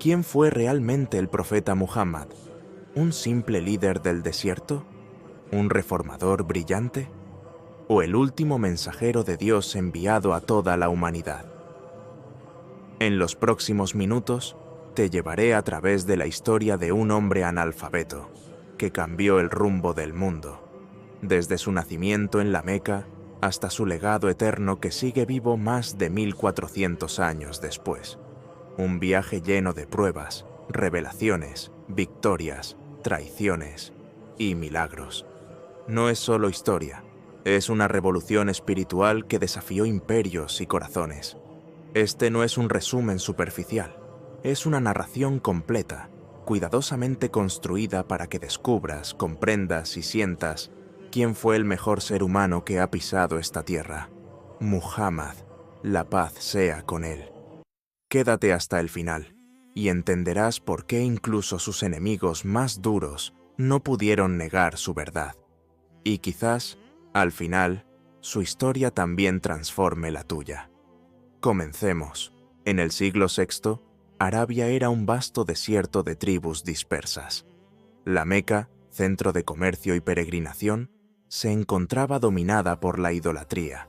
¿Quién fue realmente el profeta Muhammad? ¿Un simple líder del desierto? ¿Un reformador brillante? ¿O el último mensajero de Dios enviado a toda la humanidad? En los próximos minutos, te llevaré a través de la historia de un hombre analfabeto que cambió el rumbo del mundo, desde su nacimiento en la Meca hasta su legado eterno que sigue vivo más de 1400 años después. Un viaje lleno de pruebas, revelaciones, victorias, traiciones y milagros. No es solo historia, es una revolución espiritual que desafió imperios y corazones. Este no es un resumen superficial, es una narración completa, cuidadosamente construida para que descubras, comprendas y sientas quién fue el mejor ser humano que ha pisado esta tierra. Muhammad, la paz sea con él. Quédate hasta el final y entenderás por qué incluso sus enemigos más duros no pudieron negar su verdad. Y quizás, al final, su historia también transforme la tuya. Comencemos. En el siglo VI, Arabia era un vasto desierto de tribus dispersas. La Meca, centro de comercio y peregrinación, se encontraba dominada por la idolatría.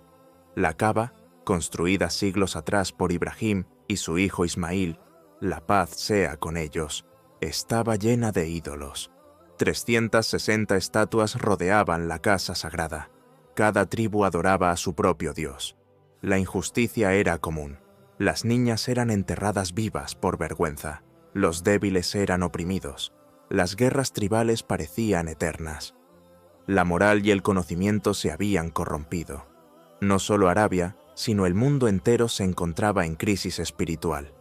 La Kaaba, construida siglos atrás por Ibrahim y su hijo Ismail, la paz sea con ellos, estaba llena de ídolos. 360 estatuas rodeaban la casa sagrada. Cada tribu adoraba a su propio dios. La injusticia era común. Las niñas eran enterradas vivas por vergüenza. Los débiles eran oprimidos. Las guerras tribales parecían eternas. La moral y el conocimiento se habían corrompido. No solo Arabia, sino el mundo entero se encontraba en crisis espiritual.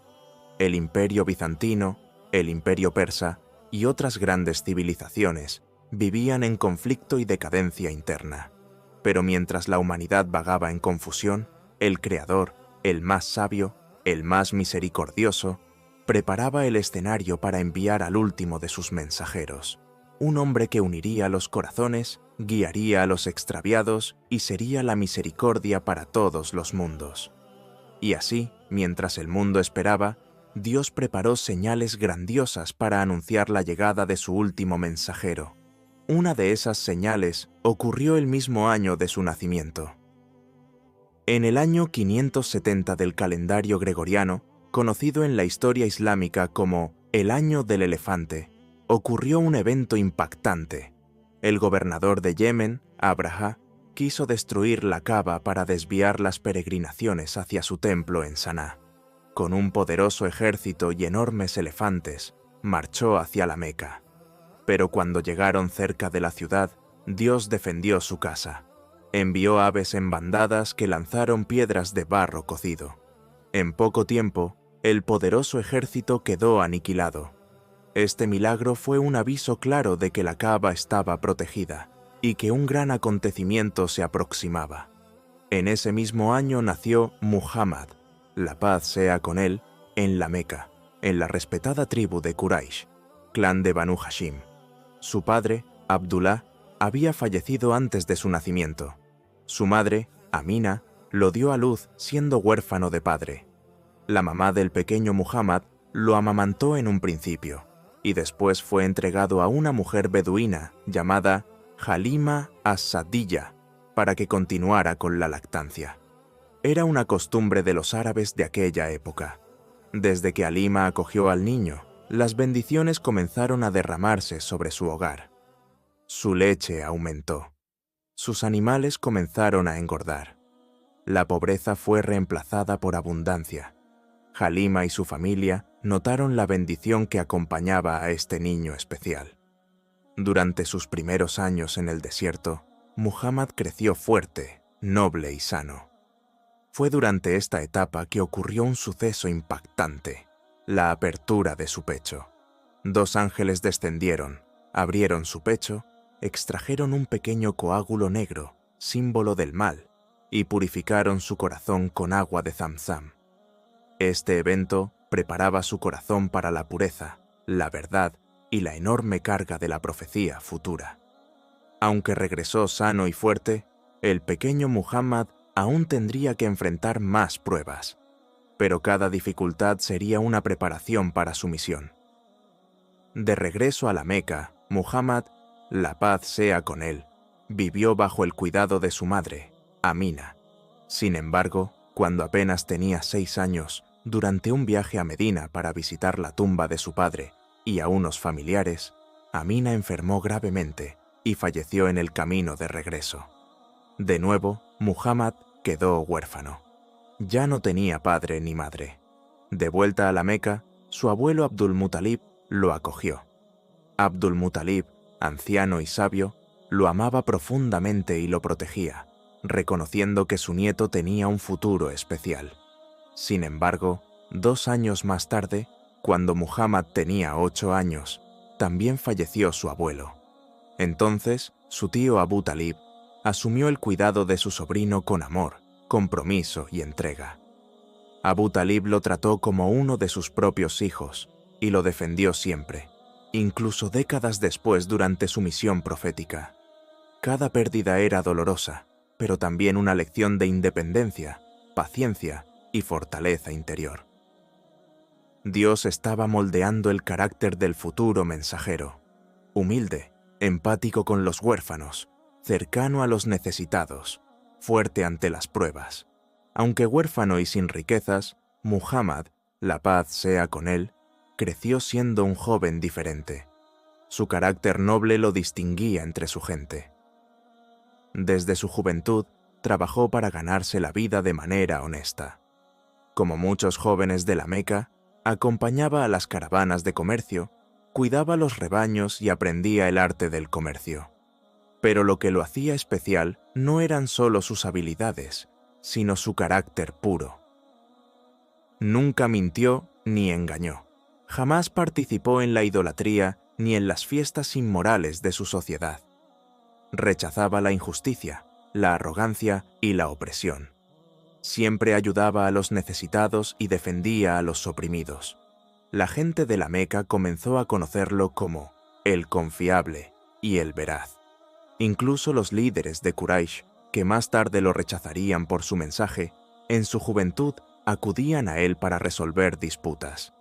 El imperio bizantino, el imperio persa y otras grandes civilizaciones vivían en conflicto y decadencia interna. Pero mientras la humanidad vagaba en confusión, el Creador, el más sabio, el más misericordioso, preparaba el escenario para enviar al último de sus mensajeros, un hombre que uniría los corazones, guiaría a los extraviados y sería la misericordia para todos los mundos. Y así, mientras el mundo esperaba, Dios preparó señales grandiosas para anunciar la llegada de su último mensajero. Una de esas señales ocurrió el mismo año de su nacimiento. En el año 570 del calendario gregoriano, conocido en la historia islámica como el Año del Elefante, ocurrió un evento impactante. El gobernador de Yemen, Abraha, quiso destruir la Kaaba para desviar las peregrinaciones hacia su templo en Saná. Con un poderoso ejército y enormes elefantes, marchó hacia la Meca. Pero cuando llegaron cerca de la ciudad, Dios defendió su casa. Envió aves en bandadas que lanzaron piedras de barro cocido. En poco tiempo, el poderoso ejército quedó aniquilado. Este milagro fue un aviso claro de que la Kaaba estaba protegida y que un gran acontecimiento se aproximaba. En ese mismo año nació Muhammad, la paz sea con él, en la Meca, en la respetada tribu de Quraysh, clan de Banu Hashim. Su padre, Abdullah, había fallecido antes de su nacimiento. Su madre, Amina, lo dio a luz siendo huérfano de padre. La mamá del pequeño Muhammad lo amamantó en un principio y después fue entregado a una mujer beduina llamada Halima as-Sa'diyya para que continuara con la lactancia. Era una costumbre de los árabes de aquella época. Desde que Halima acogió al niño, las bendiciones comenzaron a derramarse sobre su hogar. Su leche aumentó. Sus animales comenzaron a engordar. La pobreza fue reemplazada por abundancia. Halima y su familia notaron la bendición que acompañaba a este niño especial. Durante sus primeros años en el desierto, Muhammad creció fuerte, noble y sano. Fue durante esta etapa que ocurrió un suceso impactante, la apertura de su pecho. 2 ángeles descendieron, abrieron su pecho, extrajeron un pequeño coágulo negro, símbolo del mal, y purificaron su corazón con agua de Zamzam. Este evento preparaba su corazón para la pureza, la verdad y la enorme carga de la profecía futura. Aunque regresó sano y fuerte, el pequeño Muhammad aún tendría que enfrentar más pruebas. pero cada dificultad sería una preparación para su misión. De regreso a la Meca, Muhammad, la paz sea con él, vivió bajo el cuidado de su madre, Amina. Sin embargo, cuando apenas tenía 6 años, durante un viaje a Medina para visitar la tumba de su padre y a unos familiares, Amina enfermó gravemente y falleció en el camino de regreso. De nuevo, Muhammad quedó huérfano. Ya no tenía padre ni madre. De vuelta a la Meca, su abuelo Abdul-Muttalib lo acogió. Abdul-Muttalib, anciano y sabio, lo amaba profundamente y lo protegía, reconociendo que su nieto tenía un futuro especial. Sin embargo, 2 años más tarde, cuando Muhammad tenía 8 años, también falleció su abuelo. Entonces, su tío Abu Talib asumió el cuidado de su sobrino con amor, compromiso y entrega. Abu Talib lo trató como uno de sus propios hijos y lo defendió siempre, incluso décadas después durante su misión profética. Cada pérdida era dolorosa, pero también una lección de independencia, paciencia y fortaleza interior. Dios estaba moldeando el carácter del futuro mensajero, humilde, empático con los huérfanos, cercano a los necesitados, fuerte ante las pruebas. Aunque huérfano y sin riquezas, Muhammad, la paz sea con él, creció siendo un joven diferente. Su carácter noble lo distinguía entre su gente. Desde su juventud, trabajó para ganarse la vida de manera honesta. Como muchos jóvenes de la Meca, acompañaba a las caravanas de comercio, cuidaba los rebaños y aprendía el arte del comercio. Pero lo que lo hacía especial no eran solo sus habilidades, sino su carácter puro. Nunca mintió ni engañó. Jamás participó en la idolatría ni en las fiestas inmorales de su sociedad. Rechazaba la injusticia, la arrogancia y la opresión. Siempre ayudaba a los necesitados y defendía a los oprimidos. La gente de la Meca comenzó a conocerlo como el confiable y el veraz. Incluso los líderes de Quraysh, que más tarde lo rechazarían por su mensaje, en su juventud acudían a él para resolver disputas.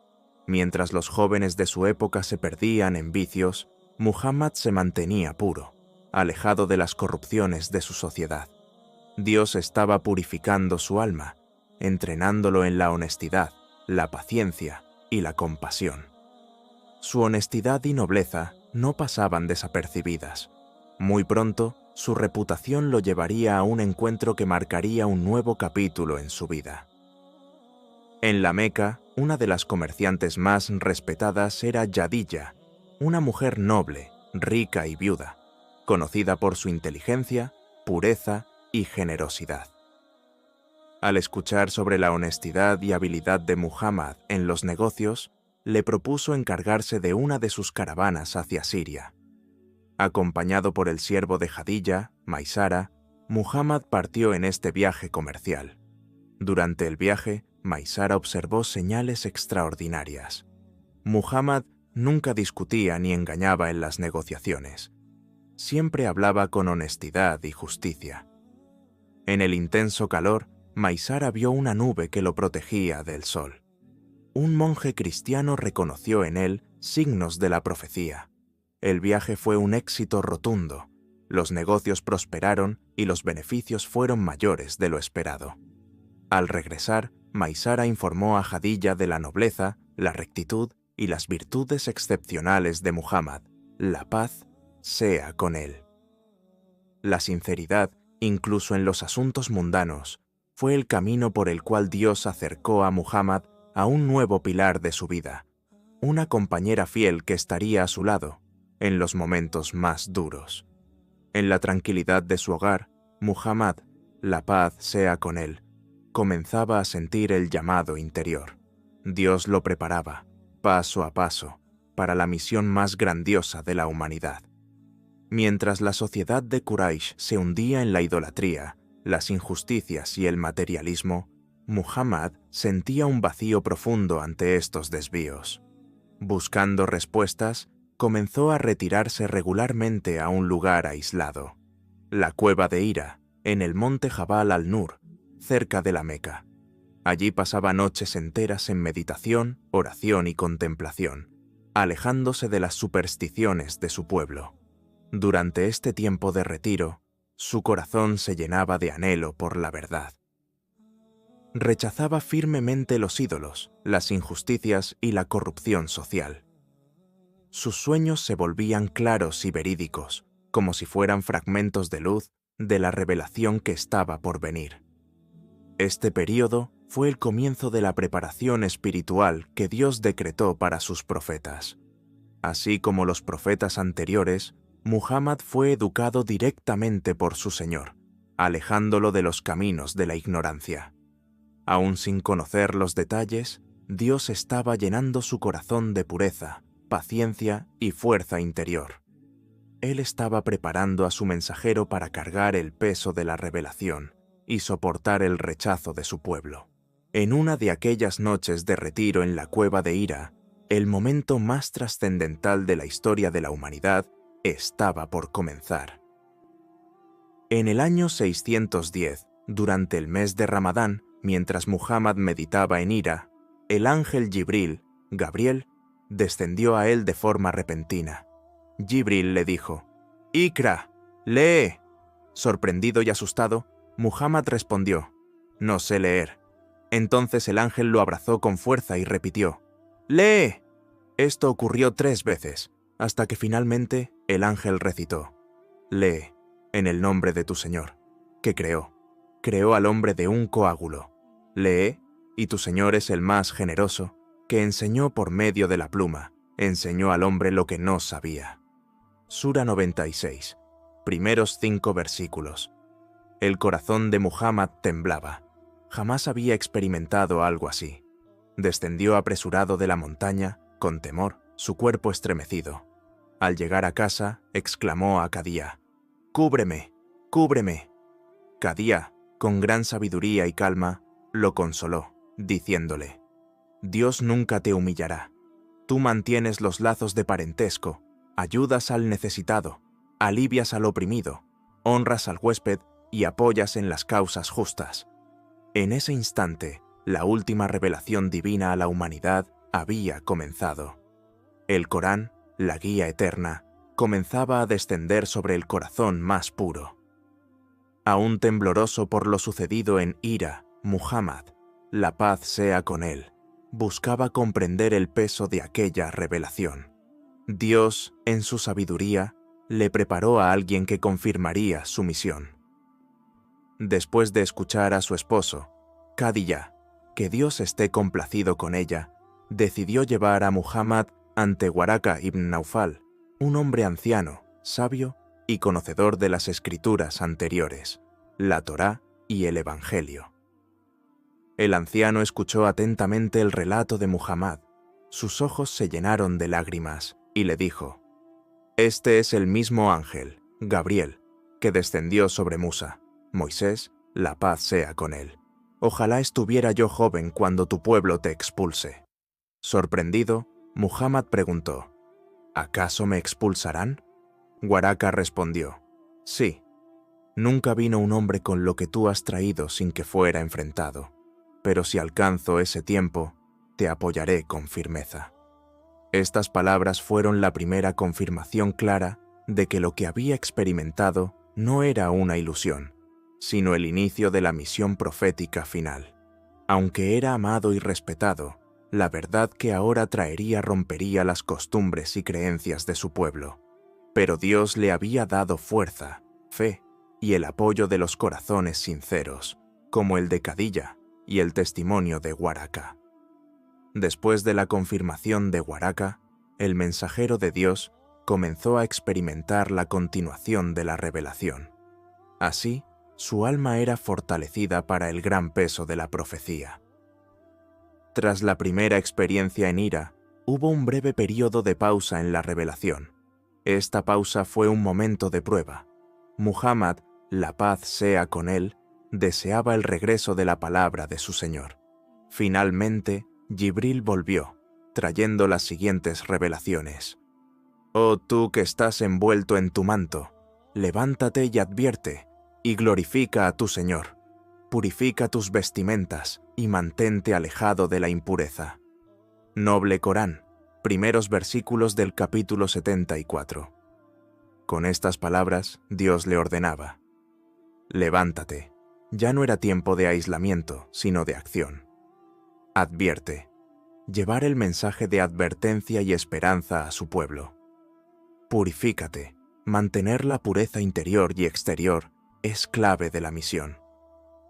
Mientras los jóvenes de su época se perdían en vicios, Muhammad se mantenía puro, alejado de las corrupciones de su sociedad. Dios estaba purificando su alma, entrenándolo en la honestidad, la paciencia y la compasión. Su honestidad y nobleza no pasaban desapercibidas. Muy pronto, su reputación lo llevaría a un encuentro que marcaría un nuevo capítulo en su vida. En la Meca, una de las comerciantes más respetadas era Yadilla, una mujer noble, rica y viuda, conocida por su inteligencia, pureza y generosidad. Al escuchar sobre la honestidad y habilidad de Muhammad en los negocios, le propuso encargarse de una de sus caravanas hacia Siria. Acompañado por el siervo de Jadilla, Maisara, Muhammad partió en este viaje comercial. Durante el viaje, Maisara observó señales extraordinarias. Muhammad nunca discutía ni engañaba en las negociaciones. Siempre hablaba con honestidad y justicia. En el intenso calor, Maisara vio una nube que lo protegía del sol. Un monje cristiano reconoció en él signos de la profecía. El viaje fue un éxito rotundo. Los negocios prosperaron y los beneficios fueron mayores de lo esperado. Al regresar, Maisara informó a Jadilla de la nobleza, la rectitud y las virtudes excepcionales de Muhammad. La paz sea con él. La sinceridad, incluso en los asuntos mundanos, fue el camino por el cual Dios acercó a Muhammad a un nuevo pilar de su vida, una compañera fiel que estaría a su lado en los momentos más duros. En la tranquilidad de su hogar, Muhammad, la paz sea con él, comenzaba a sentir el llamado interior. Dios lo preparaba, paso a paso, para la misión más grandiosa de la humanidad. Mientras la sociedad de Quraysh se hundía en la idolatría, las injusticias y el materialismo, Muhammad sentía un vacío profundo ante estos desvíos. Buscando respuestas, comenzó a retirarse regularmente a un lugar aislado, la cueva de Hira, en el monte Jabal al-Nur, cerca de la Meca. Allí pasaba noches enteras en meditación, oración y contemplación, alejándose de las supersticiones de su pueblo. Durante este tiempo de retiro, su corazón se llenaba de anhelo por la verdad. Rechazaba firmemente los ídolos, las injusticias y la corrupción social. Sus sueños se volvían claros y verídicos, como si fueran fragmentos de luz de la revelación que estaba por venir. Este período fue el comienzo de la preparación espiritual que Dios decretó para sus profetas. Así como los profetas anteriores, Muhammad fue educado directamente por su Señor, alejándolo de los caminos de la ignorancia. Aún sin conocer los detalles, Dios estaba llenando su corazón de pureza, paciencia y fuerza interior. Él estaba preparando a su mensajero para cargar el peso de la revelación y soportar el rechazo de su pueblo. En una de aquellas noches de retiro en la cueva de Hira, el momento más trascendental de la historia de la humanidad estaba por comenzar. En el año 610, durante el mes de Ramadán, mientras Muhammad meditaba en Hira, el ángel Jibril, Gabriel, descendió a él de forma repentina. Jibril le dijo: «Iqra, lee». Sorprendido y asustado, Muhammad respondió: «No sé leer». Entonces el ángel lo abrazó con fuerza y repitió: «¡Lee!». Esto ocurrió 3 veces, hasta que finalmente el ángel recitó: «Lee, en el nombre de tu Señor, que creó al hombre de un coágulo. Lee, y tu Señor es el más generoso, que enseñó por medio de la pluma, enseñó al hombre lo que no sabía». Sura 96, primeros 5 versículos. El corazón de Muhammad temblaba. Jamás había experimentado algo así. Descendió apresurado de la montaña, con temor, su cuerpo estremecido. Al llegar a casa, exclamó a Kadía: «¡Cúbreme! ¡Cúbreme!». Kadía, con gran sabiduría y calma, lo consoló, diciéndole: «Dios nunca te humillará. Tú mantienes los lazos de parentesco, ayudas al necesitado, alivias al oprimido, honras al huésped y apoyas en las causas justas». En ese instante, la última revelación divina a la humanidad había comenzado. El Corán, la guía eterna, comenzaba a descender sobre el corazón más puro. Aún tembloroso por lo sucedido en Hira, Muhammad, la paz sea con él, buscaba comprender el peso de aquella revelación. Dios, en su sabiduría, le preparó a alguien que confirmaría su misión. Después de escuchar a su esposo, Khadija, que Dios esté complacido con ella, decidió llevar a Muhammad ante Waraka ibn Naufal, un hombre anciano, sabio y conocedor de las escrituras anteriores, la Torá y el Evangelio. El anciano escuchó atentamente el relato de Muhammad. Sus ojos se llenaron de lágrimas y le dijo: «Este es el mismo ángel, Gabriel, que descendió sobre Musa, Moisés, la paz sea con él. Ojalá estuviera yo joven cuando tu pueblo te expulse». Sorprendido, Muhammad preguntó: «¿Acaso me expulsarán?». Waraka respondió: «Sí. Nunca vino un hombre con lo que tú has traído sin que fuera enfrentado. Pero si alcanzo ese tiempo, te apoyaré con firmeza». Estas palabras fueron la primera confirmación clara de que lo que había experimentado no era una ilusión, sino el inicio de la misión profética final. Aunque era amado y respetado, la verdad que ahora traería rompería las costumbres y creencias de su pueblo. Pero Dios le había dado fuerza, fe y el apoyo de los corazones sinceros, como el de Khadija y el testimonio de Waraka. Después de la confirmación de Waraka, el mensajero de Dios comenzó a experimentar la continuación de la revelación. Así, su alma era fortalecida para el gran peso de la profecía. Tras la primera experiencia en Hira, hubo un breve período de pausa en la revelación. Esta pausa fue un momento de prueba. Muhammad, la paz sea con él, deseaba el regreso de la palabra de su Señor. Finalmente, Jibril volvió, trayendo las siguientes revelaciones: «Oh tú que estás envuelto en tu manto, levántate y advierte, y glorifica a tu Señor. purifica tus vestimentas y mantente alejado de la impureza. Noble Corán, primeros versículos del capítulo 74. Con estas palabras, Dios le ordenaba: levántate, ya no era tiempo de aislamiento, sino de acción. Advierte, llevar el mensaje de advertencia y esperanza a su pueblo. Purifícate, mantener la pureza interior y exterior es clave de la misión.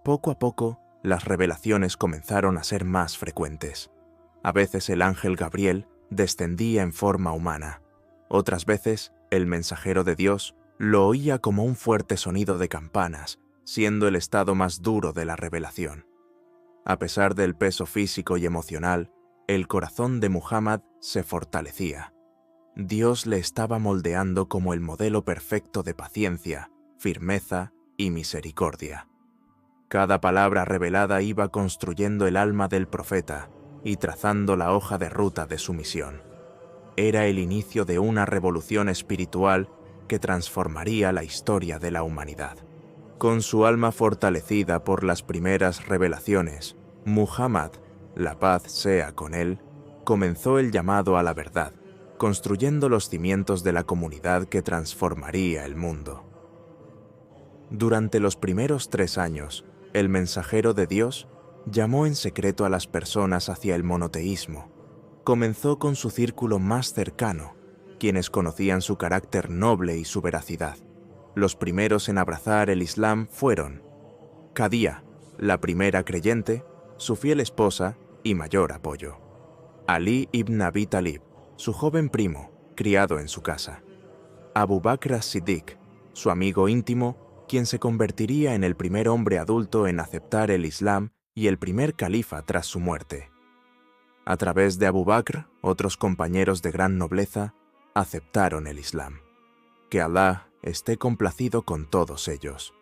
Poco a poco, las revelaciones comenzaron a ser más frecuentes. A veces el ángel Gabriel descendía en forma humana. Otras veces, el mensajero de Dios lo oía como un fuerte sonido de campanas, siendo el estado más duro de la revelación. A pesar del peso físico y emocional, el corazón de Muhammad se fortalecía. Dios le estaba moldeando como el modelo perfecto de paciencia, firmeza y misericordia. Cada palabra revelada iba construyendo el alma del profeta y trazando la hoja de ruta de su misión. Era el inicio de una revolución espiritual que transformaría la historia de la humanidad. Con su alma fortalecida por las primeras revelaciones, Muhammad, la paz sea con él, comenzó el llamado a la verdad, construyendo los cimientos de la comunidad que transformaría el mundo. Durante los primeros 3 años, el mensajero de Dios llamó en secreto a las personas hacia el monoteísmo. Comenzó con su círculo más cercano, quienes conocían su carácter noble y su veracidad. Los primeros en abrazar el Islam fueron Khadija, la primera creyente, su fiel esposa y mayor apoyo; Ali ibn Abi Talib, su joven primo, criado en su casa; Abu Bakr as-Siddiq, su amigo íntimo, quien se convertiría en el primer hombre adulto en aceptar el Islam y el primer califa tras su muerte. A través de Abu Bakr, otros compañeros de gran nobleza aceptaron el Islam. Que Alá esté complacido con todos ellos.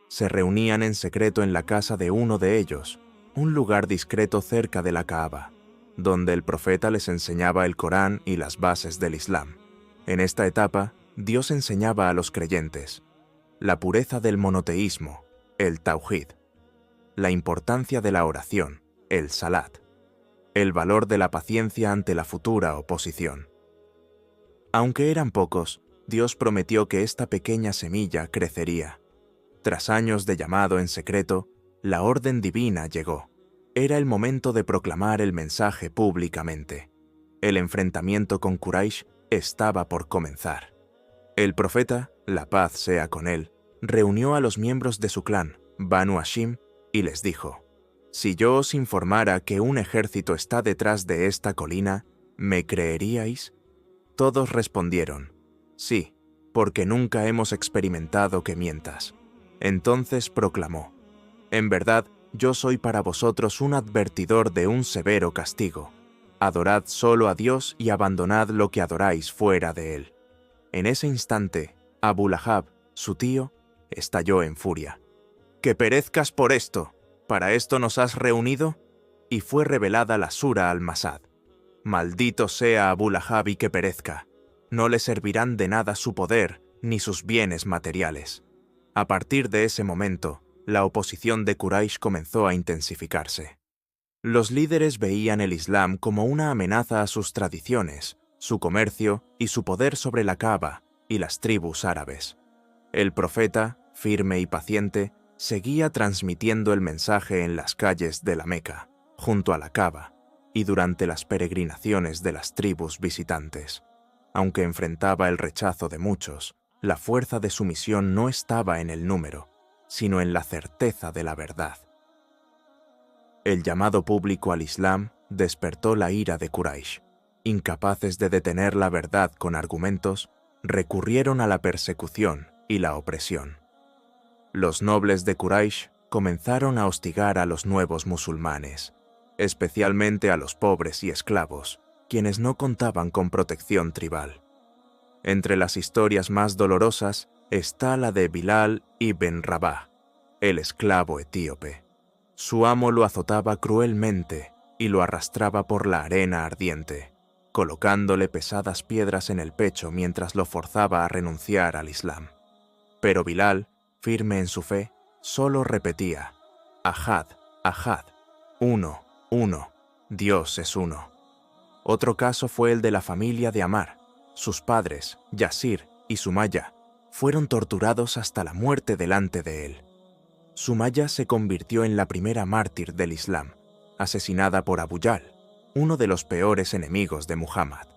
Se reunían en secreto en la casa de uno de ellos, un lugar discreto cerca de la Kaaba, donde el profeta les enseñaba el Corán y las bases del Islam. En esta etapa, Dios enseñaba a los creyentes la pureza del monoteísmo, el Tauhid; la importancia de la oración, el Salat; el valor de la paciencia ante la futura oposición. Aunque eran pocos, Dios prometió que esta pequeña semilla crecería. Tras años de llamado en secreto, la orden divina llegó. Era el momento de proclamar el mensaje públicamente. El enfrentamiento con Quraysh estaba por comenzar. El profeta, la paz sea con él, reunió a los miembros de su clan, Banu Hashim, y les dijo: si yo os informara que un ejército está detrás de esta colina, ¿me creeríais? Todos respondieron: sí, porque nunca hemos experimentado que mientas. Entonces proclamó: en verdad, yo soy para vosotros un advertidor de un severo castigo. Adorad solo a Dios y abandonad lo que adoráis fuera de él. En ese instante, Abu Lahab, su tío, estalló en furia. ¡Que perezcas por esto! ¿Para esto nos has reunido? Y fue revelada la sura al-Masad. Maldito sea Abu Lahab y que perezca. No le servirán de nada su poder ni sus bienes materiales. A partir de ese momento, la oposición de Quraysh comenzó a intensificarse. Los líderes veían el Islam como una amenaza a sus tradiciones, su comercio y su poder sobre la Kaaba y las tribus árabes. El profeta, firme y paciente, seguía transmitiendo el mensaje en las calles de la Meca, junto a la Kaaba, y durante las peregrinaciones de las tribus visitantes. Aunque enfrentaba el rechazo de muchos, la fuerza de su misión no estaba en el número, sino en la certeza de la verdad. El llamado público al Islam despertó la ira de Quraysh. Incapaces de detener la verdad con argumentos, recurrieron a la persecución y la opresión. Los nobles de Quraysh comenzaron a hostigar a los nuevos musulmanes, especialmente a los pobres y esclavos, quienes no contaban con protección tribal. Entre las historias más dolorosas está la de Bilal ibn Rabah, el esclavo etíope. Su amo lo azotaba cruelmente y lo arrastraba por la arena ardiente, colocándole pesadas piedras en el pecho mientras lo forzaba a renunciar al Islam. Pero Bilal, firme en su fe, solo repetía: Ahad, Ahad, uno, uno, Dios es uno. Otro caso fue el de la familia de Amar. Sus padres, Yasir y Sumaya, fueron torturados hasta la muerte delante de él. Sumaya se convirtió en la primera mártir del Islam, asesinada por Abu Jahl, uno de los peores enemigos de Muhammad.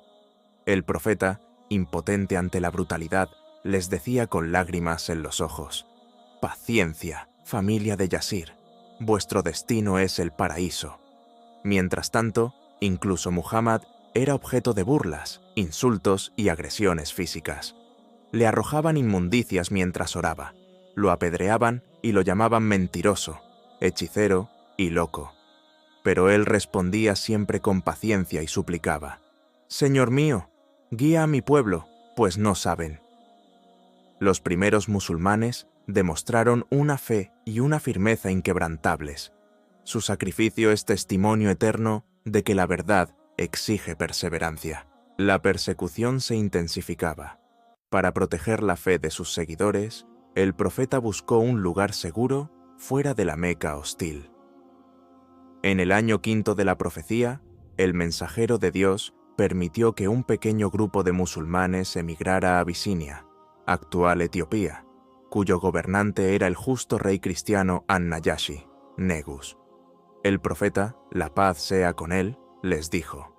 El profeta, impotente ante la brutalidad, les decía con lágrimas en los ojos: «Paciencia, familia de Yasir, vuestro destino es el paraíso». Mientras tanto, incluso Muhammad era objeto de burlas, insultos y agresiones físicas. Le arrojaban inmundicias mientras oraba, lo apedreaban y lo llamaban mentiroso, hechicero y loco. Pero él respondía siempre con paciencia y suplicaba: «Señor mío, guía a mi pueblo, pues no saben». Los primeros musulmanes demostraron una fe y una firmeza inquebrantables. Su sacrificio es testimonio eterno de que la verdad exige perseverancia. La persecución se intensificaba. Para proteger la fe de sus seguidores, el profeta buscó un lugar seguro fuera de la Meca hostil. En el año 5 de la profecía, el mensajero de Dios permitió que un pequeño grupo de musulmanes emigrara a Abisinia, actual Etiopía, cuyo gobernante era el justo rey cristiano An-Nayashi, Negus. El profeta, la paz sea con él, les dijo: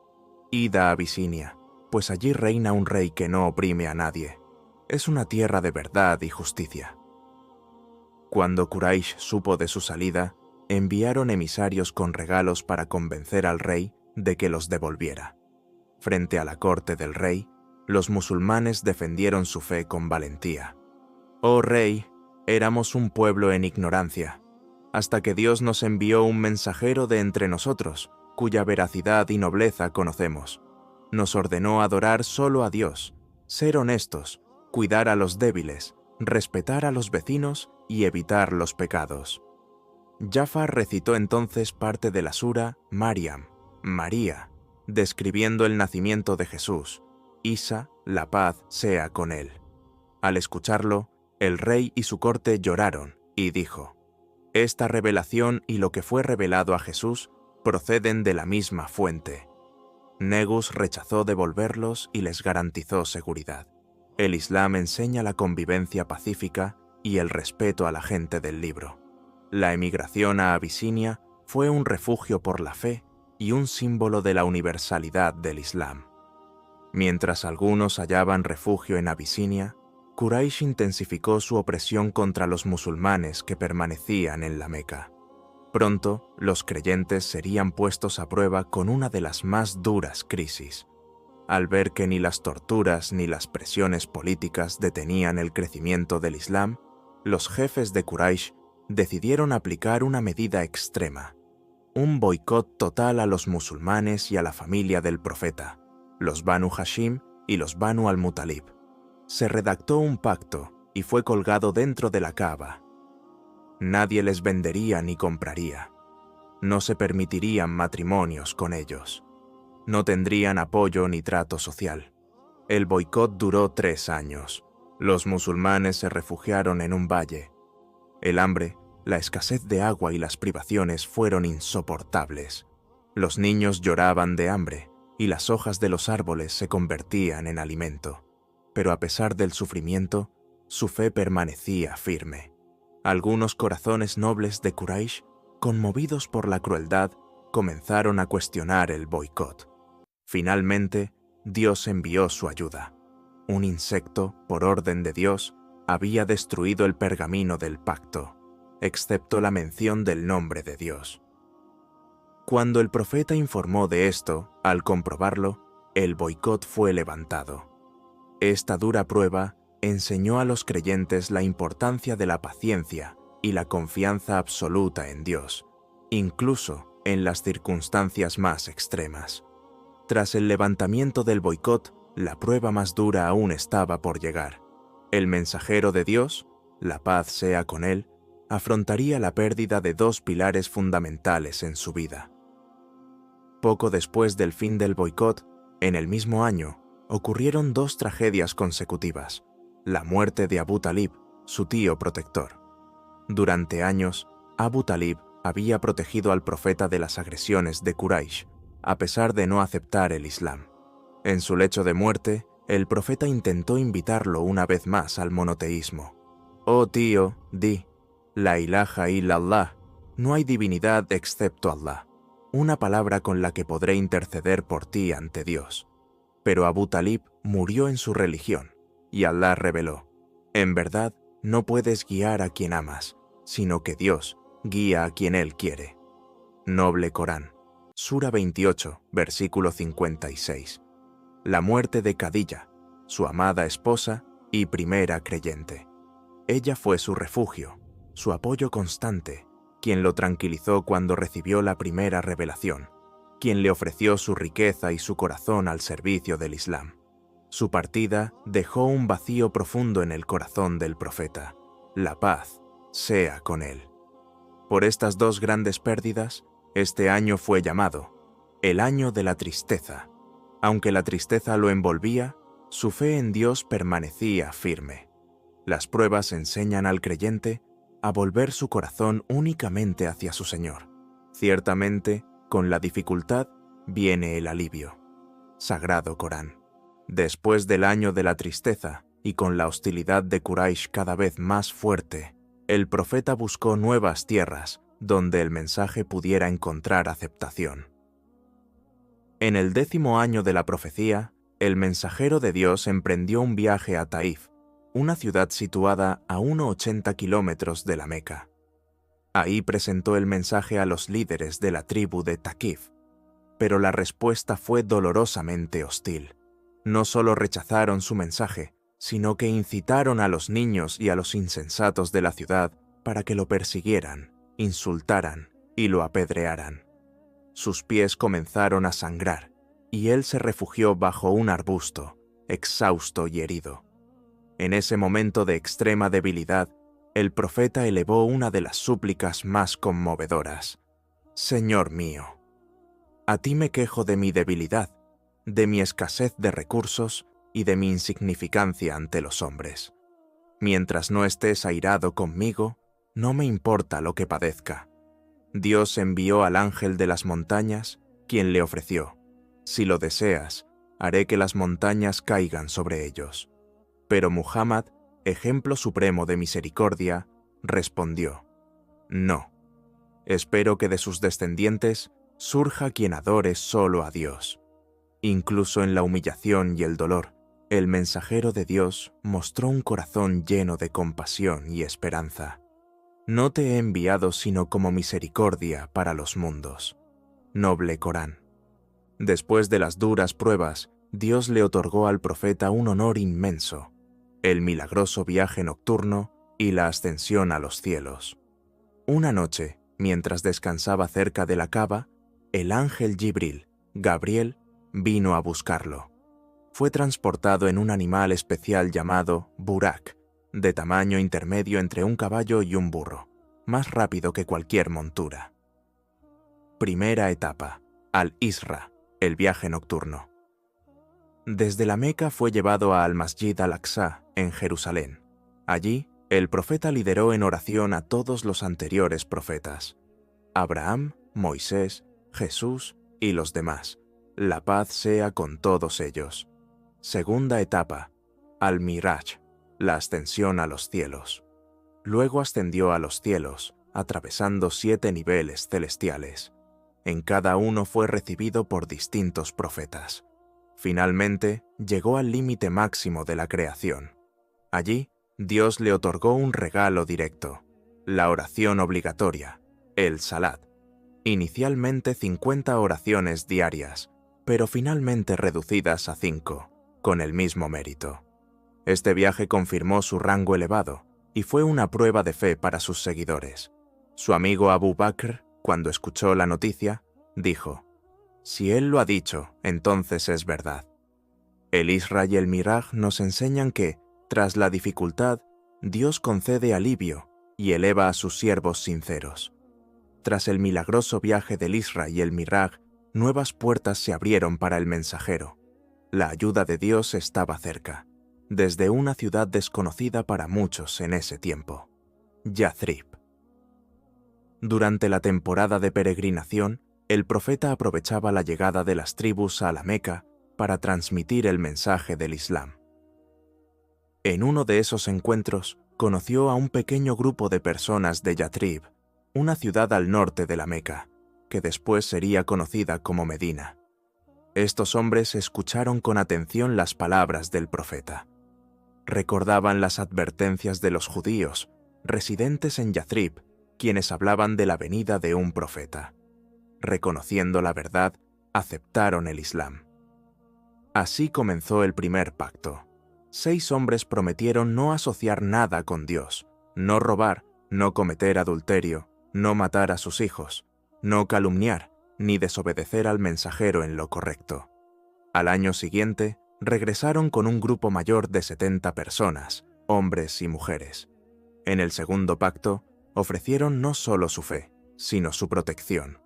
«Id a Abisinia, pues allí reina un rey que no oprime a nadie. Es una tierra de verdad y justicia». Cuando Quraysh supo de su salida, enviaron emisarios con regalos para convencer al rey de que los devolviera. Frente a la corte del rey, los musulmanes defendieron su fe con valentía. «Oh rey, éramos un pueblo en ignorancia, hasta que Dios nos envió un mensajero de entre nosotros, cuya veracidad y nobleza conocemos. Nos ordenó adorar solo a Dios, ser honestos, cuidar a los débiles, respetar a los vecinos y evitar los pecados». Jafar recitó entonces parte de la sura Mariam, María, describiendo el nacimiento de Jesús: «Isa, la paz sea con él». Al escucharlo, el rey y su corte lloraron y dijo: «Esta revelación y lo que fue revelado a Jesús proceden de la misma fuente». Negus rechazó devolverlos y les garantizó seguridad. El Islam enseña la convivencia pacífica y el respeto a la gente del libro. La emigración a Abisinia fue un refugio por la fe y un símbolo de la universalidad del Islam. Mientras algunos hallaban refugio en Abisinia, Quraysh intensificó su opresión contra los musulmanes que permanecían en la Meca. Pronto, los creyentes serían puestos a prueba con una de las más duras crisis. Al ver que ni las torturas ni las presiones políticas detenían el crecimiento del Islam, los jefes de Quraysh decidieron aplicar una medida extrema: un boicot total a los musulmanes y a la familia del profeta, los Banu Hashim y los Banu al-Mutalib. Se redactó un pacto y fue colgado dentro de la Kaaba. Nadie les vendería ni compraría. No se permitirían matrimonios con ellos. No tendrían apoyo ni trato social. El boicot duró 3 años. Los musulmanes se refugiaron en un valle. El hambre, la escasez de agua y las privaciones fueron insoportables. Los niños lloraban de hambre y las hojas de los árboles se convertían en alimento. Pero a pesar del sufrimiento, su fe permanecía firme. Algunos corazones nobles de Quraysh, conmovidos por la crueldad, comenzaron a cuestionar el boicot. Finalmente, Dios envió su ayuda. Un insecto, por orden de Dios, había destruido el pergamino del pacto, excepto la mención del nombre de Dios. Cuando el profeta informó de esto, al comprobarlo, el boicot fue levantado. Esta dura prueba enseñó a los creyentes la importancia de la paciencia y la confianza absoluta en Dios, incluso en las circunstancias más extremas. Tras el levantamiento del boicot, la prueba más dura aún estaba por llegar. El mensajero de Dios, la paz sea con él, afrontaría la pérdida de 2 pilares fundamentales en su vida. Poco después del fin del boicot, en el mismo año, ocurrieron 2 tragedias consecutivas: la muerte de Abu Talib, su tío protector. Durante años, Abu Talib había protegido al profeta de las agresiones de Quraysh, a pesar de no aceptar el Islam. En su lecho de muerte, el profeta intentó invitarlo una vez más al monoteísmo. «Oh tío, di, la ilaha illallah, no hay divinidad excepto Allah, una palabra con la que podré interceder por ti ante Dios». Pero Abu Talib murió en su religión, y Allah reveló: «En verdad, no puedes guiar a quien amas, sino que Dios guía a quien Él quiere». Noble Corán, Sura 28, versículo 56. La muerte de Khadija, su amada esposa y primera creyente. Ella fue su refugio, su apoyo constante, quien lo tranquilizó cuando recibió la primera revelación, quien le ofreció su riqueza y su corazón al servicio del Islam. Su partida dejó un vacío profundo en el corazón del profeta. La paz sea con él. Por estas dos grandes pérdidas, este año fue llamado el año de la tristeza. Aunque la tristeza lo envolvía, su fe en Dios permanecía firme. Las pruebas enseñan al creyente a volver su corazón únicamente hacia su Señor. Ciertamente, con la dificultad viene el alivio. Sagrado Corán. Después del año de la tristeza y con la hostilidad de Quraysh cada vez más fuerte, el profeta buscó nuevas tierras donde el mensaje pudiera encontrar aceptación. En el 10º año de la profecía, el mensajero de Dios emprendió un viaje a Taif, una ciudad situada a 80 kilómetros de la Meca. Ahí presentó el mensaje a los líderes de la tribu de Thaqif, pero la respuesta fue dolorosamente hostil. No solo rechazaron su mensaje, sino que incitaron a los niños y a los insensatos de la ciudad para que lo persiguieran, insultaran y lo apedrearan. Sus pies comenzaron a sangrar, y él se refugió bajo un arbusto, exhausto y herido. En ese momento de extrema debilidad, el profeta elevó una de las súplicas más conmovedoras. «Señor mío, a ti me quejo de mi debilidad, de mi escasez de recursos y de mi insignificancia ante los hombres. Mientras no estés airado conmigo, no me importa lo que padezca». Dios envió al ángel de las montañas, quien le ofreció: «Si lo deseas, haré que las montañas caigan sobre ellos». Pero Muhammad, ejemplo supremo de misericordia, respondió: «No. Espero que de sus descendientes surja quien adore solo a Dios». Incluso en la humillación y el dolor, el mensajero de Dios mostró un corazón lleno de compasión y esperanza. «No te he enviado sino como misericordia para los mundos». Noble Corán. Después de las duras pruebas, Dios le otorgó al profeta un honor inmenso: el milagroso viaje nocturno y la ascensión a los cielos. Una noche, mientras descansaba cerca de la Caba, el ángel Jibril, Gabriel, vino a buscarlo. Fue transportado en un animal especial llamado Burak, de tamaño intermedio entre un caballo y un burro, más rápido que cualquier montura. Primera etapa: Al-Isra, el viaje nocturno. Desde la Meca fue llevado a Al-Masjid al-Aqsa, en Jerusalén. Allí, el profeta lideró en oración a todos los anteriores profetas: Abraham, Moisés, Jesús y los demás. La paz sea con todos ellos. Segunda etapa: Al-Miraj, la ascensión a los cielos. Luego ascendió a los cielos, atravesando 7 niveles celestiales. En cada uno fue recibido por distintos profetas. Finalmente, llegó al límite máximo de la creación. Allí, Dios le otorgó un regalo directo: la oración obligatoria, el Salat. Inicialmente 50 oraciones diarias, pero finalmente reducidas a 5, con el mismo mérito. Este viaje confirmó su rango elevado y fue una prueba de fe para sus seguidores. Su amigo Abu Bakr, cuando escuchó la noticia, dijo: «Si él lo ha dicho, entonces es verdad». El Isra y el Miraj nos enseñan que, tras la dificultad, Dios concede alivio y eleva a sus siervos sinceros. Tras el milagroso viaje del Isra y el Miraj, nuevas puertas se abrieron para el mensajero. La ayuda de Dios estaba cerca, desde una ciudad desconocida para muchos en ese tiempo: Yathrib. Durante la temporada de peregrinación, el profeta aprovechaba la llegada de las tribus a la Meca para transmitir el mensaje del Islam. En uno de esos encuentros, conoció a un pequeño grupo de personas de Yatrib, una ciudad al norte de la Meca, que después sería conocida como Medina. Estos hombres escucharon con atención las palabras del profeta. Recordaban las advertencias de los judíos, residentes en Yatrib, quienes hablaban de la venida de un profeta. Reconociendo la verdad, aceptaron el Islam. Así comenzó el primer pacto. 6 hombres prometieron no asociar nada con Dios, no robar, no cometer adulterio, no matar a sus hijos, no calumniar, ni desobedecer al mensajero en lo correcto. Al año siguiente, regresaron con un grupo mayor de 70 personas, hombres y mujeres. En el segundo pacto, ofrecieron no solo su fe, sino su protección.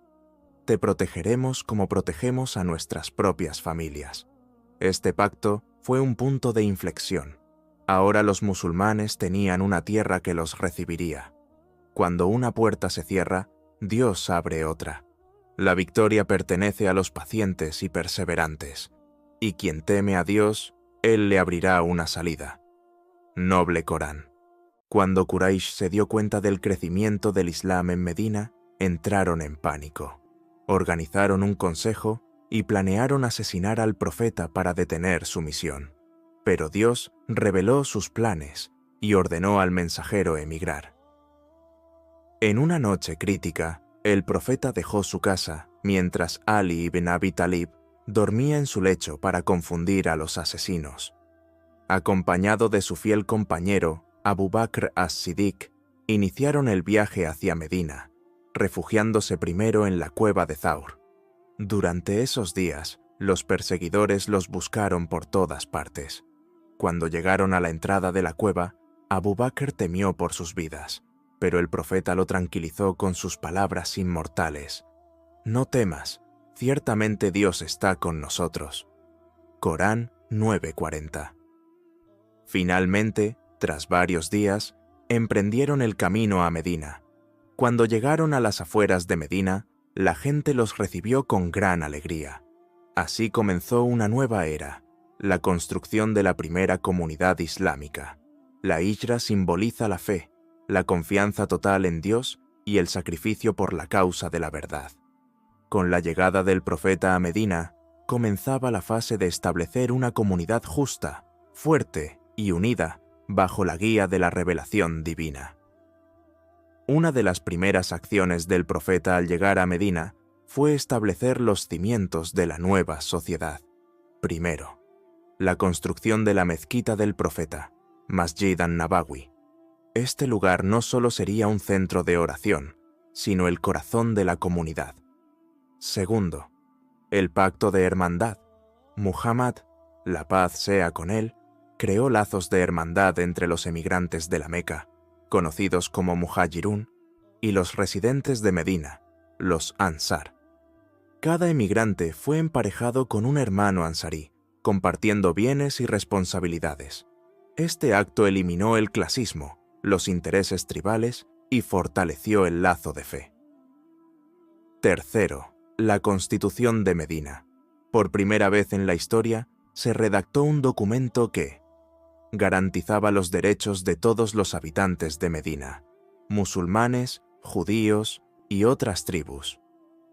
Te protegeremos como protegemos a nuestras propias familias. Este pacto fue un punto de inflexión. Ahora los musulmanes tenían una tierra que los recibiría. Cuando una puerta se cierra, Dios abre otra. La victoria pertenece a los pacientes y perseverantes, y quien teme a Dios, Él le abrirá una salida. Noble Corán. Cuando Quraysh se dio cuenta del crecimiento del Islam en Medina, entraron en pánico. Organizaron un consejo y planearon asesinar al profeta para detener su misión. Pero Dios reveló sus planes y ordenó al mensajero emigrar. En una noche crítica, el profeta dejó su casa mientras Ali ibn Abi Talib dormía en su lecho para confundir a los asesinos. Acompañado de su fiel compañero, Abu Bakr as-Siddiq, iniciaron el viaje hacia Medina, refugiándose primero en la cueva de Thawr. Durante esos días, los perseguidores los buscaron por todas partes. Cuando llegaron a la entrada de la cueva, Abu Bakr temió por sus vidas, pero el profeta lo tranquilizó con sus palabras inmortales. No temas, ciertamente Dios está con nosotros. Corán 9:40. Finalmente, tras varios días, emprendieron el camino a Medina. Cuando llegaron a las afueras de Medina, la gente los recibió con gran alegría. Así comenzó una nueva era, la construcción de la primera comunidad islámica. La hijra simboliza la fe, la confianza total en Dios y el sacrificio por la causa de la verdad. Con la llegada del profeta a Medina, comenzaba la fase de establecer una comunidad justa, fuerte y unida bajo la guía de la revelación divina. Una de las primeras acciones del profeta al llegar a Medina fue establecer los cimientos de la nueva sociedad. Primero, la construcción de la mezquita del profeta, Masjid an-Nabawi. Este lugar no solo sería un centro de oración, sino el corazón de la comunidad. Segundo, el pacto de hermandad. Muhammad, la paz sea con él, creó lazos de hermandad entre los emigrantes de la Meca, conocidos como Muhajirun, y los residentes de Medina, los Ansar. Cada emigrante fue emparejado con un hermano ansarí, compartiendo bienes y responsabilidades. Este acto eliminó el clasismo, los intereses tribales y fortaleció el lazo de fe. Tercero, la Constitución de Medina. Por primera vez en la historia, se redactó un documento que garantizaba los derechos de todos los habitantes de Medina, musulmanes, judíos y otras tribus.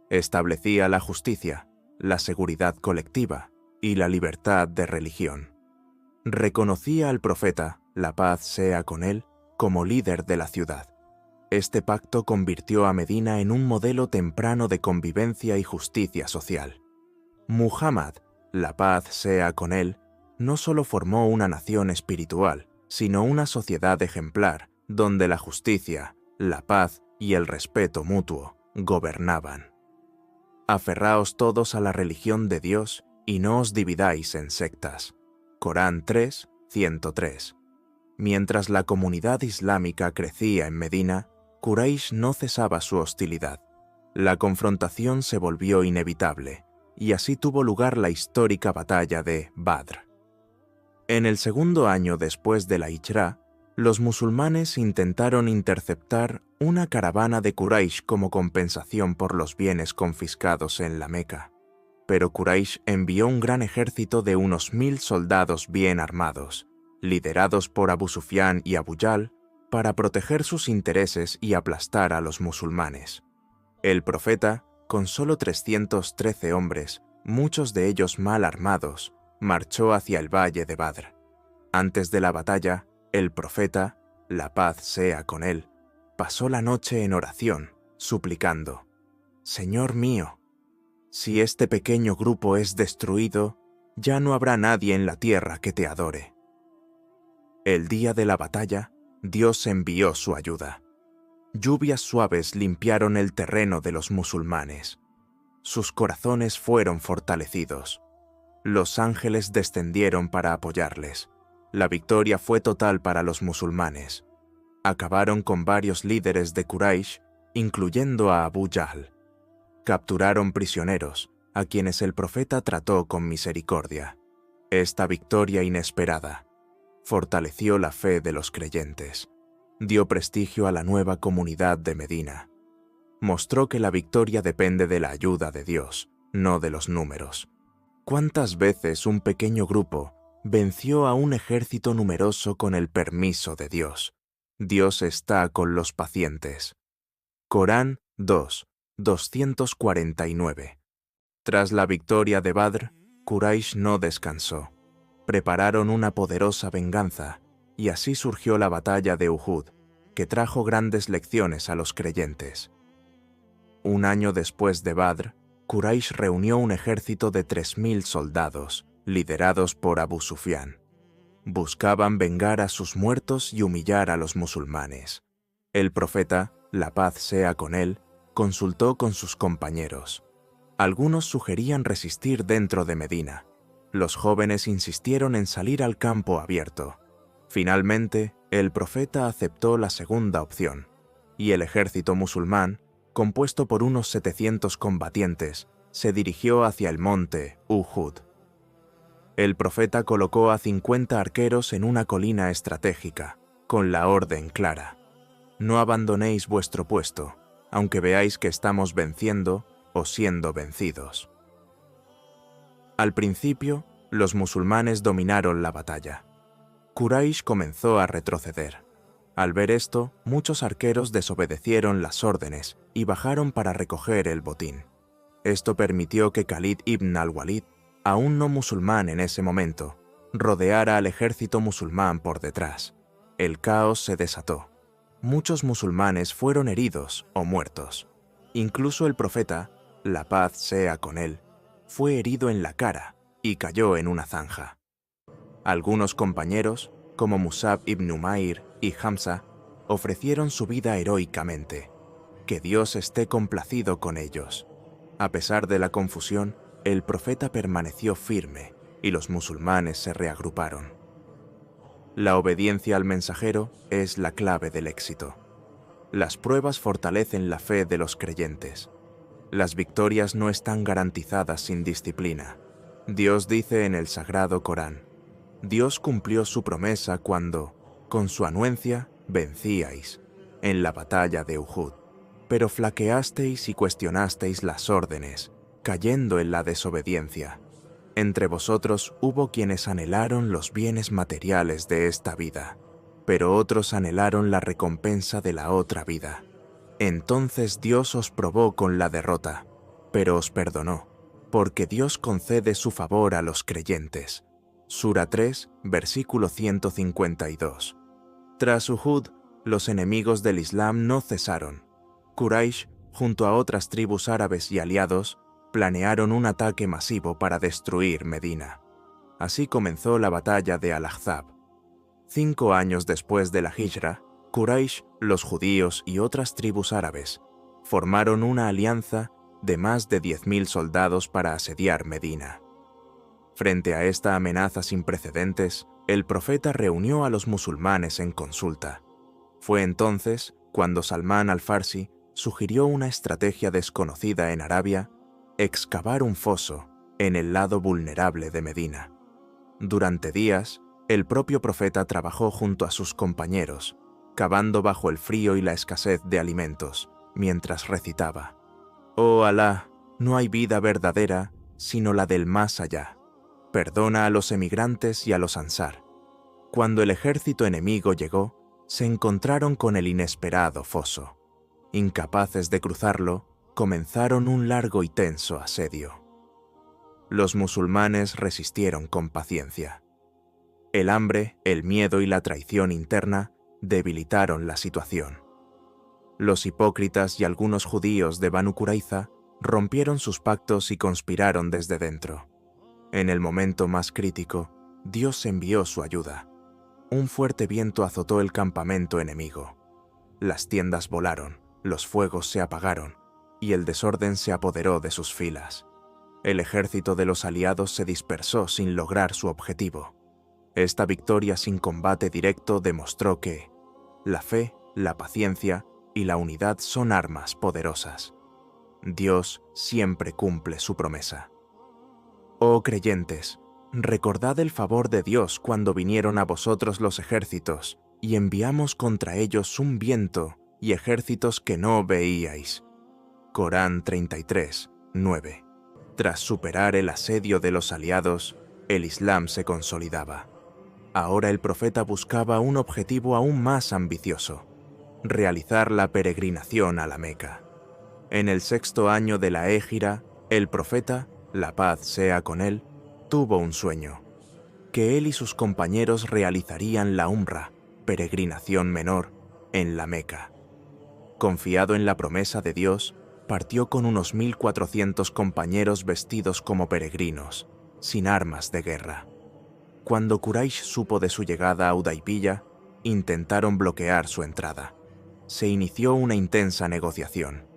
Establecía la justicia, la seguridad colectiva y la libertad de religión. Reconocía al profeta, la paz sea con él, como líder de la ciudad. Este pacto convirtió a Medina en un modelo temprano de convivencia y justicia social. Muhammad, la paz sea con él, no solo formó una nación espiritual, sino una sociedad ejemplar, donde la justicia, la paz y el respeto mutuo gobernaban. Aferraos todos a la religión de Dios y no os dividáis en sectas. Corán 3, 103. Mientras la comunidad islámica crecía en Medina, Quraysh no cesaba su hostilidad. La confrontación se volvió inevitable, y así tuvo lugar la histórica batalla de Badr. En el segundo año después de la Hijra, los musulmanes intentaron interceptar una caravana de Quraysh como compensación por los bienes confiscados en la Meca. Pero Quraysh envió un gran ejército de unos 1000 soldados bien armados, liderados por Abu Sufyán y Abu Jahl, para proteger sus intereses y aplastar a los musulmanes. El profeta, con solo 313 hombres, muchos de ellos mal armados, marchó hacia el valle de Badr. Antes de la batalla, el profeta, la paz sea con él, pasó la noche en oración, suplicando: «Señor mío, si este pequeño grupo es destruido, ya no habrá nadie en la tierra que te adore». El día de la batalla, Dios envió su ayuda. Lluvias suaves limpiaron el terreno de los musulmanes. Sus corazones fueron fortalecidos. Los ángeles descendieron para apoyarles. La victoria fue total para los musulmanes. Acabaron con varios líderes de Quraysh, incluyendo a Abu Jahl. Capturaron prisioneros, a quienes el profeta trató con misericordia. Esta victoria inesperada fortaleció la fe de los creyentes, dio prestigio a la nueva comunidad de Medina. Mostró que la victoria depende de la ayuda de Dios, no de los números. ¿Cuántas veces un pequeño grupo venció a un ejército numeroso con el permiso de Dios? Dios está con los pacientes. Corán 2, 249. Tras la victoria de Badr, Quraysh no descansó. Prepararon una poderosa venganza, y así surgió la batalla de Uhud, que trajo grandes lecciones a los creyentes. Un año después de Badr, Quraysh reunió un ejército de 3000 soldados, liderados por Abu Sufyán. Buscaban vengar a sus muertos y humillar a los musulmanes. El profeta, la paz sea con él, consultó con sus compañeros. Algunos sugerían resistir dentro de Medina. Los jóvenes insistieron en salir al campo abierto. Finalmente, el profeta aceptó la segunda opción, y el ejército musulmán, compuesto por unos 700 combatientes, se dirigió hacia el monte Uhud. El profeta colocó a 50 arqueros en una colina estratégica, con la orden clara: «No abandonéis vuestro puesto, aunque veáis que estamos venciendo o siendo vencidos». Al principio, los musulmanes dominaron la batalla. Quraysh comenzó a retroceder. Al ver esto, muchos arqueros desobedecieron las órdenes y bajaron para recoger el botín. Esto permitió que Khalid ibn al-Walid, aún no musulmán en ese momento, rodeara al ejército musulmán por detrás. El caos se desató. Muchos musulmanes fueron heridos o muertos. Incluso el profeta, la paz sea con él, fue herido en la cara y cayó en una zanja. Algunos compañeros, como Musab ibn Umair y Hamza, ofrecieron su vida heroicamente. Que Dios esté complacido con ellos. A pesar de la confusión, el profeta permaneció firme y los musulmanes se reagruparon. La obediencia al mensajero es la clave del éxito. Las pruebas fortalecen la fe de los creyentes. Las victorias no están garantizadas sin disciplina. Dios dice en el Sagrado Corán: Dios cumplió su promesa cuando, con su anuencia, vencíais en la batalla de Uhud, pero flaqueasteis y cuestionasteis las órdenes, cayendo en la desobediencia. Entre vosotros hubo quienes anhelaron los bienes materiales de esta vida, pero otros anhelaron la recompensa de la otra vida. Entonces Dios os probó con la derrota, pero os perdonó, porque Dios concede su favor a los creyentes. Sura 3, versículo 152. Tras Uhud, los enemigos del Islam no cesaron. Quraysh, junto a otras tribus árabes y aliados, planearon un ataque masivo para destruir Medina. Así comenzó la batalla de Al-Ahzab. 5 años después de la Hijra, Quraysh, los judíos y otras tribus árabes formaron una alianza de más de 10.000 soldados para asediar Medina. Frente a esta amenaza sin precedentes, el profeta reunió a los musulmanes en consulta. Fue entonces cuando Salmán al-Farsi sugirió una estrategia desconocida en Arabia: excavar un foso en el lado vulnerable de Medina. Durante días, el propio profeta trabajó junto a sus compañeros, cavando bajo el frío y la escasez de alimentos, mientras recitaba: «Oh Alá, no hay vida verdadera sino la del más allá. Perdona a los emigrantes y a los ansar». Cuando el ejército enemigo llegó, se encontraron con el inesperado foso. Incapaces de cruzarlo, comenzaron un largo y tenso asedio. Los musulmanes resistieron con paciencia. El hambre, el miedo y la traición interna debilitaron la situación. Los hipócritas y algunos judíos de Banu Qurayza rompieron sus pactos y conspiraron desde dentro. En el momento más crítico, Dios envió su ayuda. Un fuerte viento azotó el campamento enemigo. Las tiendas volaron, los fuegos se apagaron, y el desorden se apoderó de sus filas. El ejército de los aliados se dispersó sin lograr su objetivo. Esta victoria sin combate directo demostró que la fe, la paciencia y la unidad son armas poderosas. Dios siempre cumple su promesa. Oh creyentes, recordad el favor de Dios cuando vinieron a vosotros los ejércitos y enviamos contra ellos un viento y ejércitos que no veíais. Corán 33, 9. Tras superar el asedio de los aliados, el Islam se consolidaba. Ahora el profeta buscaba un objetivo aún más ambicioso: realizar la peregrinación a la Meca. En el 6º año de la Égira, el profeta, la paz sea con él, tuvo un sueño: que él y sus compañeros realizarían la Umra, peregrinación menor, en la Meca. Confiado en la promesa de Dios, partió con unos 1400 compañeros vestidos como peregrinos, sin armas de guerra. Cuando Quraysh supo de su llegada a Hudaybiyah, intentaron bloquear su entrada. Se inició una intensa negociación.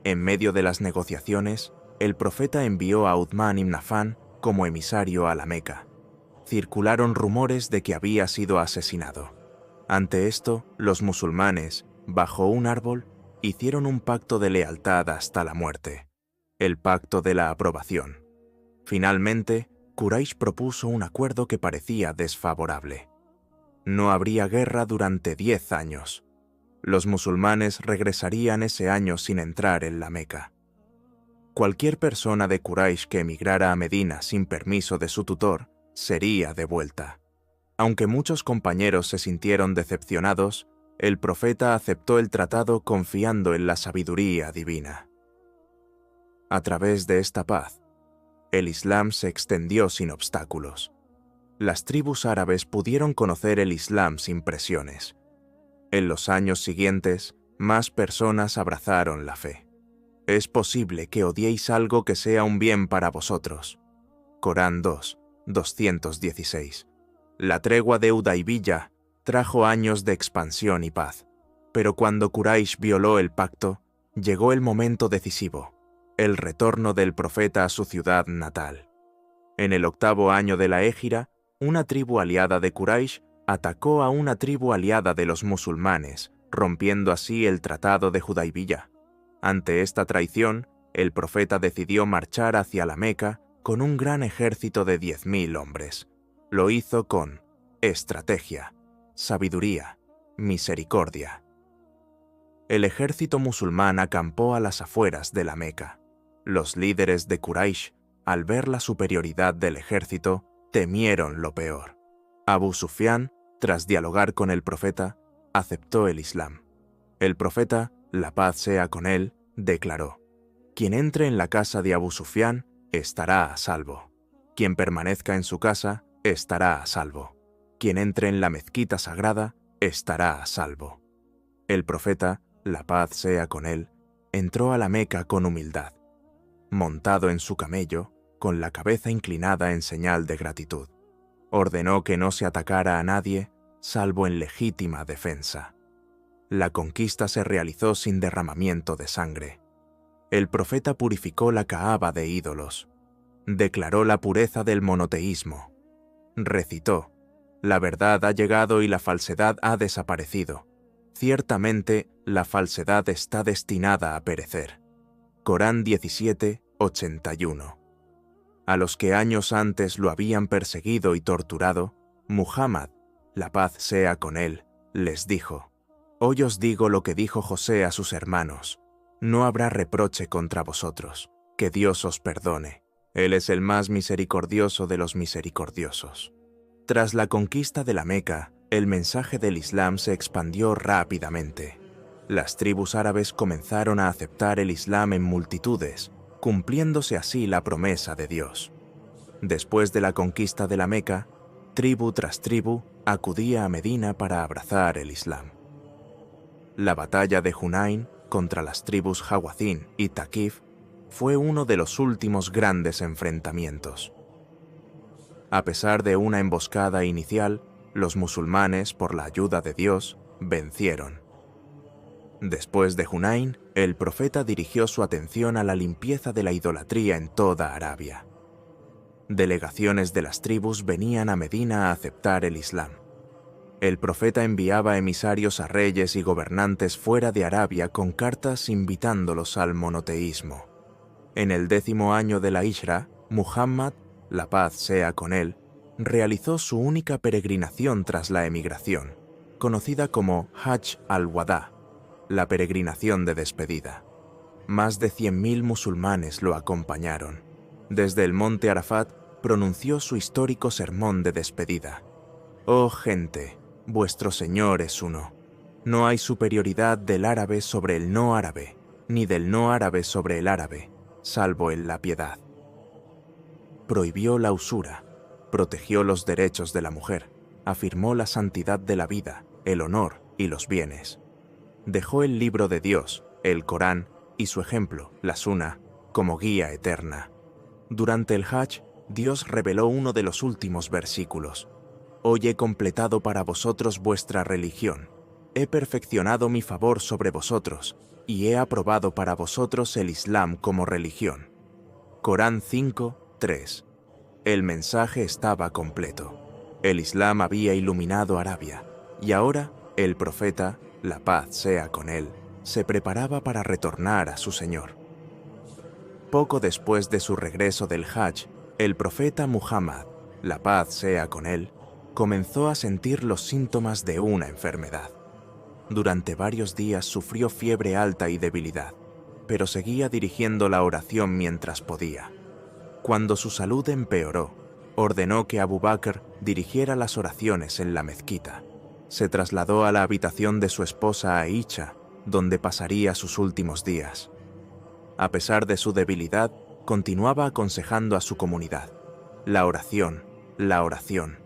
En medio de las negociaciones, el profeta envió a Uthman ibn Affan como emisario a la Meca. Circularon rumores de que había sido asesinado. Ante esto, los musulmanes, bajo un árbol, hicieron un pacto de lealtad hasta la muerte, el pacto de la aprobación. Finalmente, Quraysh propuso un acuerdo que parecía desfavorable. No habría guerra durante 10 años. Los musulmanes regresarían ese año sin entrar en la Meca. Cualquier persona de Quraysh que emigrara a Medina sin permiso de su tutor sería devuelta. Aunque muchos compañeros se sintieron decepcionados, el profeta aceptó el tratado confiando en la sabiduría divina. A través de esta paz, el Islam se extendió sin obstáculos. Las tribus árabes pudieron conocer el Islam sin presiones. En los años siguientes, más personas abrazaron la fe. Es posible que odiéis algo que sea un bien para vosotros. Corán 2, 216. La tregua de Hudaybiyah trajo años de expansión y paz, pero cuando Quraysh violó el pacto, llegó el momento decisivo: el retorno del profeta a su ciudad natal. En el 8º año de la Égira, una tribu aliada de Quraysh atacó a una tribu aliada de los musulmanes, rompiendo así el tratado de Hudaybiyah. Ante esta traición, el profeta decidió marchar hacia la Meca con un gran ejército de 10.000 hombres. Lo hizo con estrategia, sabiduría, misericordia. El ejército musulmán acampó a las afueras de la Meca. Los líderes de Quraysh, al ver la superioridad del ejército, temieron lo peor. Abu Sufyan, tras dialogar con el profeta, aceptó el Islam. El profeta, la paz sea con él, declaró: quien entre en la casa de Abu Sufyan estará a salvo. Quien permanezca en su casa estará a salvo. Quien entre en la mezquita sagrada estará a salvo. El profeta, la paz sea con él, entró a la Meca con humildad, montado en su camello, con la cabeza inclinada en señal de gratitud. Ordenó que no se atacara a nadie, salvo en legítima defensa. La conquista se realizó sin derramamiento de sangre. El profeta purificó la Kaaba de ídolos. Declaró la pureza del monoteísmo. Recitó: la verdad ha llegado y la falsedad ha desaparecido. Ciertamente, la falsedad está destinada a perecer. Corán 17, 81. A los que años antes lo habían perseguido y torturado, Muhammad, la paz sea con él, les dijo: Hoy os digo lo que dijo José a sus hermanos: no habrá reproche contra vosotros, que Dios os perdone. Él es el más misericordioso de los misericordiosos. Tras la conquista de la Meca, el mensaje del Islam se expandió rápidamente. Las tribus árabes comenzaron a aceptar el Islam en multitudes, cumpliéndose así la promesa de Dios. Después de la conquista de la Meca, tribu tras tribu acudía a Medina para abrazar el Islam. La batalla de Hunain contra las tribus Hawazin y Thaqif fue uno de los últimos grandes enfrentamientos. A pesar de una emboscada inicial, los musulmanes, por la ayuda de Dios, vencieron. Después de Hunain, el profeta dirigió su atención a la limpieza de la idolatría en toda Arabia. Delegaciones de las tribus venían a Medina a aceptar el Islam. El profeta enviaba emisarios a reyes y gobernantes fuera de Arabia con cartas invitándolos al monoteísmo. En el 10º año de la Hijra, Muhammad, la paz sea con él, realizó su única peregrinación tras la emigración, conocida como Hajj al-Wada, la peregrinación de despedida. Más de 100.000 musulmanes lo acompañaron. Desde el monte Arafat pronunció su histórico sermón de despedida. «Oh gente, vuestro Señor es uno. No hay superioridad del árabe sobre el no árabe, ni del no árabe sobre el árabe, salvo en la piedad». Prohibió la usura, protegió los derechos de la mujer, afirmó la santidad de la vida, el honor y los bienes. Dejó el libro de Dios, el Corán, y su ejemplo, la Sunna, como guía eterna. Durante el Hajj, Dios reveló uno de los últimos versículos. «Hoy he completado para vosotros vuestra religión. He perfeccionado mi favor sobre vosotros, y he aprobado para vosotros el Islam como religión». Corán 5:3. El mensaje estaba completo. El Islam había iluminado Arabia, y ahora el profeta, la paz sea con él, se preparaba para retornar a su Señor. Poco después de su regreso del Hajj, el profeta Muhammad, la paz sea con él, comenzó a sentir los síntomas de una enfermedad. Durante varios días sufrió fiebre alta y debilidad, pero seguía dirigiendo la oración mientras podía. Cuando su salud empeoró, ordenó que Abu Bakr dirigiera las oraciones en la mezquita. Se trasladó a la habitación de su esposa Aisha, donde pasaría sus últimos días. A pesar de su debilidad, continuaba aconsejando a su comunidad. La oración, la oración.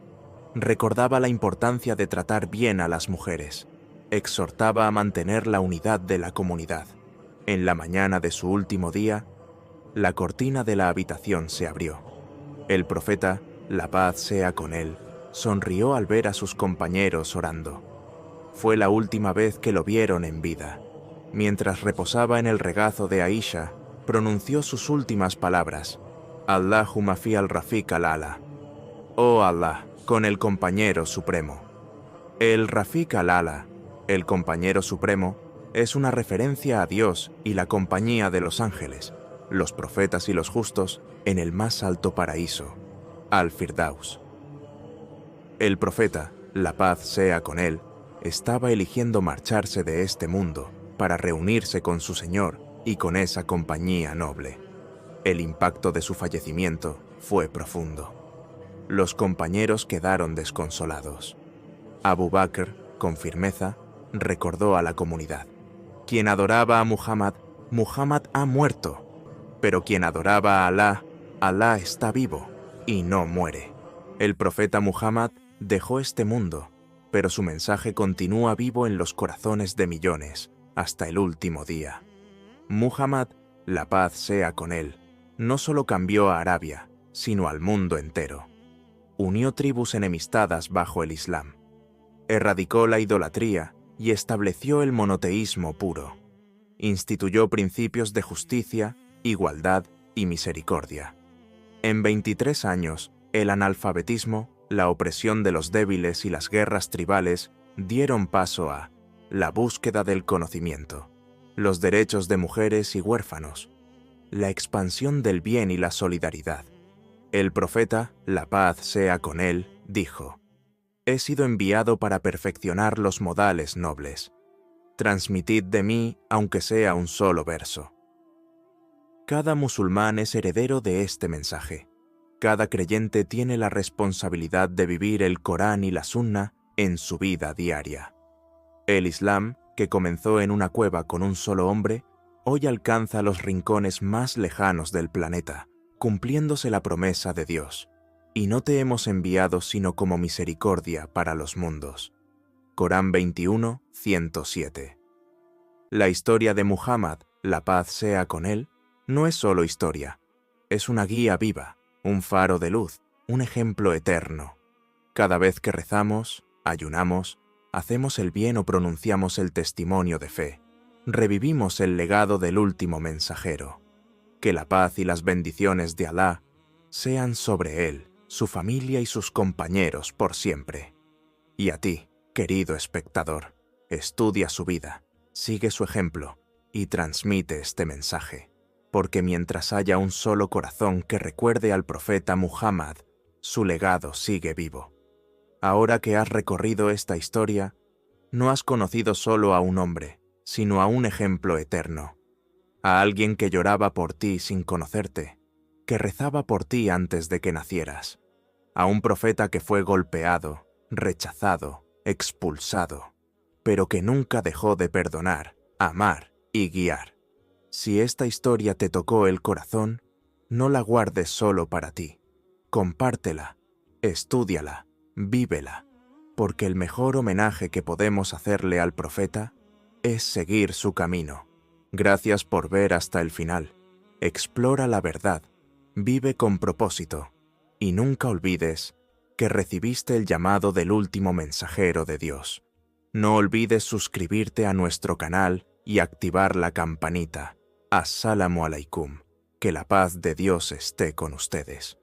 Recordaba la importancia de tratar bien a las mujeres. Exhortaba a mantener la unidad de la comunidad. En la mañana de su último día, la cortina de la habitación se abrió. El profeta, la paz sea con él, sonrió al ver a sus compañeros orando. Fue la última vez que lo vieron en vida. Mientras reposaba en el regazo de Aisha, pronunció sus últimas palabras: «Allahumma fi al-Rafiq al-Ala». «Oh Allah, con el compañero supremo». El Rafiq al-Ala, el compañero supremo, es una referencia a Dios y la compañía de los ángeles, los profetas y los justos en el más alto paraíso, Al-Firdaus. El profeta, la paz sea con él, estaba eligiendo marcharse de este mundo para reunirse con su Señor y con esa compañía noble. El impacto de su fallecimiento fue profundo. Los compañeros quedaron desconsolados. Abu Bakr, con firmeza, recordó a la comunidad: quien adoraba a Muhammad, Muhammad ha muerto, pero quien adoraba a Alá, Alá está vivo y no muere. El profeta Muhammad dejó este mundo, pero su mensaje continúa vivo en los corazones de millones hasta el último día. Muhammad, la paz sea con él, no solo cambió a Arabia, sino al mundo entero. Unió tribus enemistadas bajo el Islam. Erradicó la idolatría y estableció el monoteísmo puro. Instituyó principios de justicia, igualdad y misericordia. En 23 años, el analfabetismo, la opresión de los débiles y las guerras tribales dieron paso a la búsqueda del conocimiento, los derechos de mujeres y huérfanos, la expansión del bien y la solidaridad. El profeta, la paz sea con él, dijo: «He sido enviado para perfeccionar los modales nobles. Transmitid de mí, aunque sea un solo verso. Cada musulmán es heredero de este mensaje. Cada creyente tiene la responsabilidad de vivir el Corán y la Sunna en su vida diaria. El Islam, que comenzó en una cueva con un solo hombre, hoy alcanza los rincones más lejanos del planeta, cumpliéndose la promesa de Dios. Y no te hemos enviado sino como misericordia para los mundos. Corán 21, 107. La historia de Muhammad, la paz sea con él, no es solo historia. Es una guía viva, un faro de luz, un ejemplo eterno. Cada vez que rezamos, ayunamos, hacemos el bien o pronunciamos el testimonio de fe, revivimos el legado del último mensajero. Que la paz y las bendiciones de Alá sean sobre él, su familia y sus compañeros por siempre. Y a ti, querido espectador, estudia su vida, sigue su ejemplo y transmite este mensaje, porque mientras haya un solo corazón que recuerde al profeta Muhammad, su legado sigue vivo. Ahora que has recorrido esta historia, no has conocido solo a un hombre, sino a un ejemplo eterno, a alguien que lloraba por ti sin conocerte, que rezaba por ti antes de que nacieras, a un profeta que fue golpeado, rechazado, expulsado, pero que nunca dejó de perdonar, amar y guiar. Si esta historia te tocó el corazón, no la guardes solo para ti. Compártela, estúdiala, vívela, porque el mejor homenaje que podemos hacerle al profeta es seguir su camino. Gracias por ver hasta el final. Explora la verdad, vive con propósito, y nunca olvides que recibiste el llamado del último mensajero de Dios. No olvides suscribirte a nuestro canal y activar la campanita. As-salamu alaikum. Que la paz de Dios esté con ustedes.